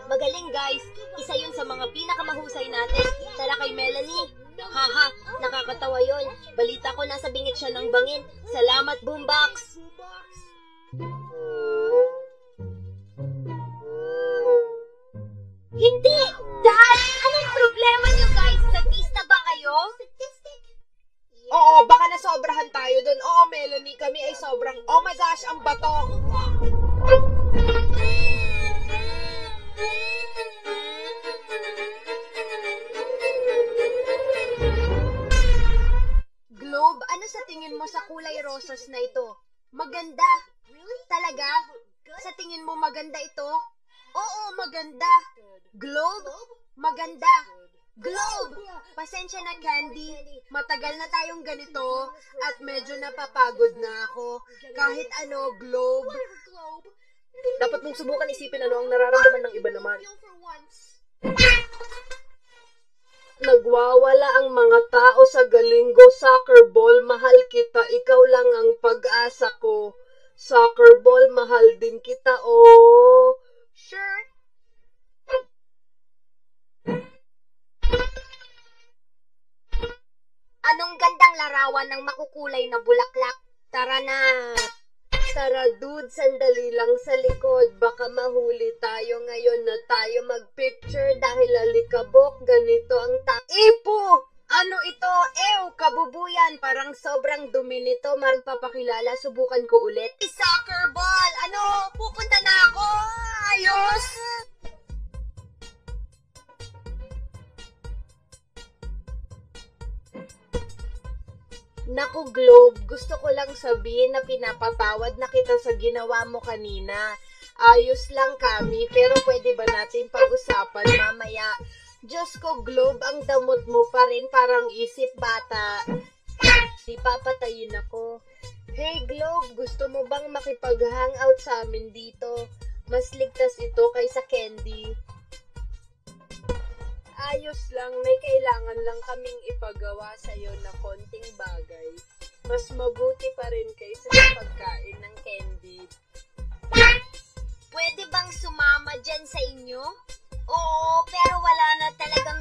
Magaling guys, isa yun sa mga pinakamahusay natin. Tara kay Melanie. Haha, nakakatawa yun. Balita ko nasa bingit siya ng bangin. Salamat, Boombox! Hindi! Dad! Anong problema niyo guys? Sadista ba kayo? Oo, baka nasobrahan tayo dun. Oo, Melanie, kami ay sobrang, oh my gosh, ang bato. Globe, ano sa tingin mo sa kulay rosas na ito? Maganda. Talaga? Sa tingin mo maganda ito? Oo, maganda. Globe, maganda. Globe! Pasensya na, Candy. Matagal na tayong ganito at medyo napapagod na ako. Kahit ano, Globe. Dapat mong subukan isipin ano ang nararamdaman ng iba naman. Nagwawala ang mga tao sa Galingo Soccer Ball. Mahal kita, ikaw lang ang pag-asa ko. Soccer Ball, mahal din kita, oh. Sure. Anong gandang larawan ng makukulay na bulaklak? Tara na. Tara dude, sandali lang sa likod. Baka mahuli tayo ngayon na tayo magpicture dahil alikabok. Ganito ang Ipo! Ano ito? Ew, kabubuyan. Parang sobrang dumi nito. Magpapakilala, subukan ko ulit. Soccer ball! Ano? Pupunta na ako! Ayos! Naku, Globe, gusto ko lang sabihin na pinapatawad na kita sa ginawa mo kanina. Ayos lang kami, pero pwede ba natin pag-usapan mamaya? Diyos ko, Globe, ang damot mo pa rin, parang isip bata. Di papatayin ako. Hey, Globe, gusto mo bang makipag-hangout sa amin dito? Mas ligtas ito kaysa candy. Ayos lang, may kailangan lang kaming ipagawa sa'yo na konting bagay. Mas mabuti pa rin kaysa sa pagkain ng candy. Pwede bang sumama dyan sa inyo? Oo, pero wala na talagang